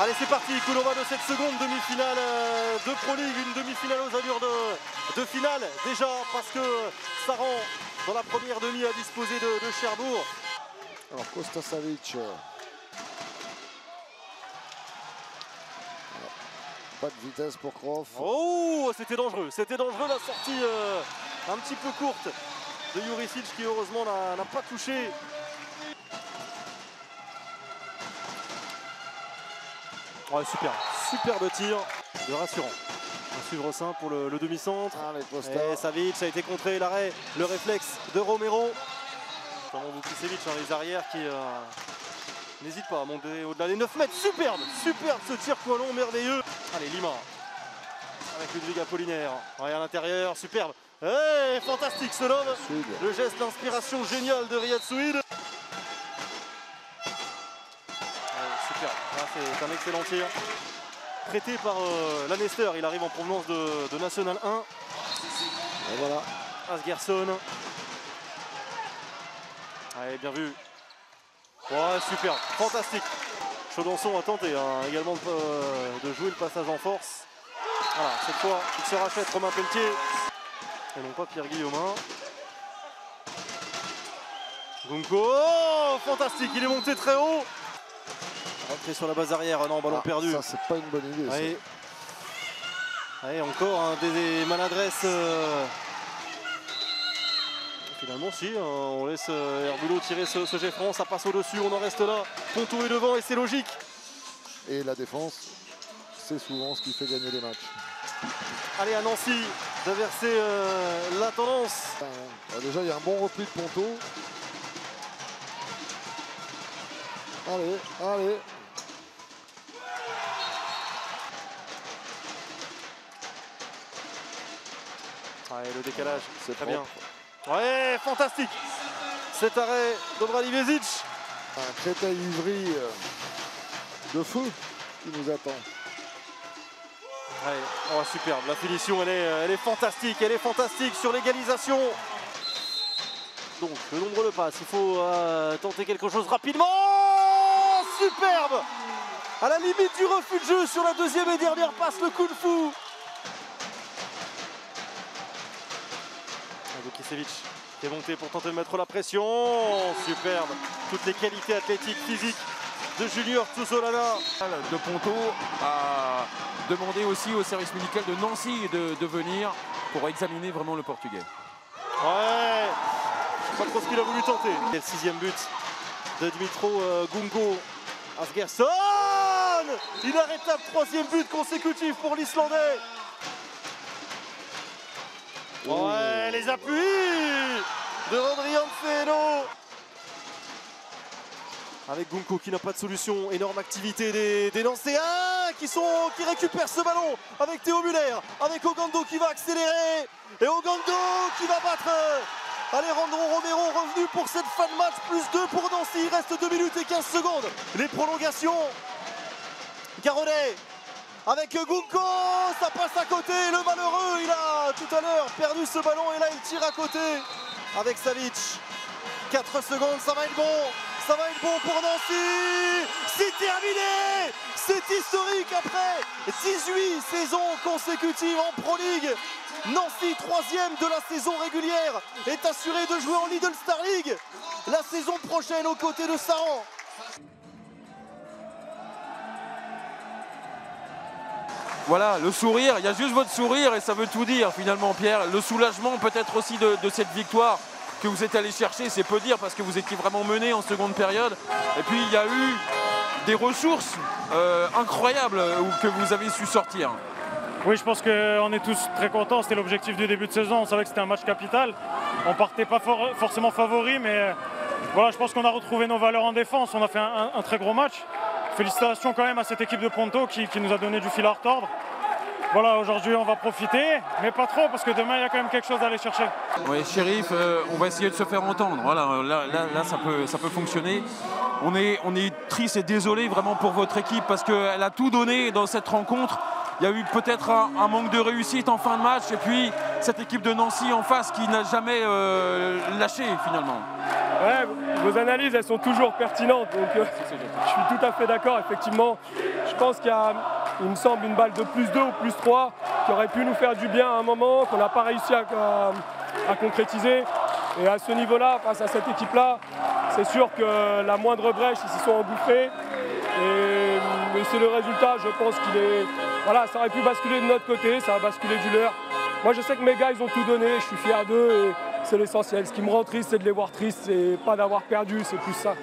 Allez, c'est parti, coup d'envoi de cette seconde demi-finale de Pro League, une demi-finale aux allures de finale déjà, parce que Saran, dans la première demi, a disposé de Cherbourg. Alors Costa Savic. Pas de vitesse pour Croft. Oh, c'était dangereux la sortie un petit peu courte de Jurisic qui heureusement n'a pas touché. Ouais, superbe tir de rassurant. Un suivre sain pour le demi-centre. Et Savic a été contré, l'arrêt, le réflexe de Romero. Notamment Vukicevic, les arrières qui n'hésitent pas à monter au-delà des 9 mètres. Superbe ce tir coin long, merveilleux. Allez, Lima avec Ludwig Apollinaire. Ouais, à l'intérieur, superbe. Hey, fantastique ce love. Le geste d'inspiration génial de Riyad Souid. Superbe, là, c'est un excellent tir. Prêté par Lanester, il arrive en provenance de National 1. Et voilà. Asgerson. Allez, bien vu. Ouais, super, fantastique. Chaudançon a tenté également de jouer le passage en force. Voilà, cette fois, il se rachète Romain Pelletier. Et non pas Pierre Guillaumin. Gunko, oh, fantastique, il est monté très haut. Rentré sur la base arrière, non, ballon perdu. Ça, c'est pas une bonne idée. Allez, allez encore des maladresses. Finalement, si, on laisse Herbulot tirer ce jet franc, ça passe au-dessus, on en reste là. Ponto est devant et c'est logique. Et la défense, c'est souvent ce qui fait gagner les matchs. Allez, à Nancy, d'inverser la tendance. Déjà, il y a un bon repli de Ponto. Allez. Allez, le décalage, c'est très bien. Ouais, fantastique. Cet arrêt de Bradivezic. Un Créteil-Ivry de feu qui nous attend. Allez, oh, superbe. La finition, elle est fantastique. Elle est fantastique sur l'égalisation. Donc, le nombre de passes. Il faut tenter quelque chose rapidement. Superbe. À la limite du refus de jeu sur la deuxième et dernière passe, le coup de fou. Vukicevic qui est monté pour tenter de mettre la pression. Superbe. Toutes les qualités athlétiques, physiques de Junior Tuzolana. De Ponto a demandé aussi au service médical de Nancy de venir pour examiner vraiment le Portugais. Ouais, je sais pas trop ce qu'il a voulu tenter. Et le 6e but de Dmitro Gunko. Asgerson, inarrêtable 3e but consécutif pour l'Islandais. Ouais, les appuis de Rodrian Feno. Avec Gunko qui n'a pas de solution, énorme activité des Nancéens qui récupèrent ce ballon avec Théo Muller, avec Ogando qui va accélérer et Ogando qui va battre. Alejandro Romero revenu pour cette fin de match, +2 pour Nancy, il reste 2 minutes et 15 secondes. Les prolongations, Garonnet avec Gunko, ça passe à côté, le malheureux, il a tout à l'heure perdu ce ballon et là il tire à côté avec Savic. 4 secondes, ça va être bon pour Nancy. C'est terminé, c'est historique après 18 saisons consécutives en Pro League. Nancy, 3e de la saison régulière, est assuré de jouer en Lidl Star League la saison prochaine aux côtés de Saran. Voilà, le sourire, il y a juste votre sourire et ça veut tout dire finalement, Pierre. Le soulagement peut-être aussi de cette victoire que vous êtes allé chercher, c'est peu dire parce que vous étiez vraiment mené en seconde période. Et puis il y a eu des ressources incroyables que vous avez su sortir. Oui, je pense qu'on est tous très contents, c'était l'objectif du début de saison, on savait que c'était un match capital. On partait pas forcément favori, mais voilà, je pense qu'on a retrouvé nos valeurs en défense, on a fait un très gros match. Félicitations quand même à cette équipe de Ponto qui nous a donné du fil à retordre. Voilà, aujourd'hui on va profiter, mais pas trop parce que demain il y a quand même quelque chose à aller chercher. Oui, Shérif, on va essayer de se faire entendre. Voilà, là ça peut fonctionner. On est triste et désolé vraiment pour votre équipe parce qu'elle a tout donné dans cette rencontre. Il y a eu peut-être un manque de réussite en fin de match et puis cette équipe de Nancy en face qui n'a jamais lâché finalement. Ouais, vos analyses elles sont toujours pertinentes, donc je suis tout à fait d'accord. Effectivement, Je pense qu'il y a, il me semble, une balle de +2 ou +3 qui aurait pu nous faire du bien à un moment, qu'on n'a pas réussi à concrétiser. Et à ce niveau-là, face à cette équipe-là, c'est sûr que la moindre brèche, ils s'y sont engouffrés. Mais c'est le résultat, je pense qu'il est... Voilà, ça aurait pu basculer de notre côté, ça a basculé du leur. Moi, je sais que mes gars, ils ont tout donné, je suis fier d'eux et c'est l'essentiel. Ce qui me rend triste, c'est de les voir tristes, c'est pas d'avoir perdu, c'est plus ça.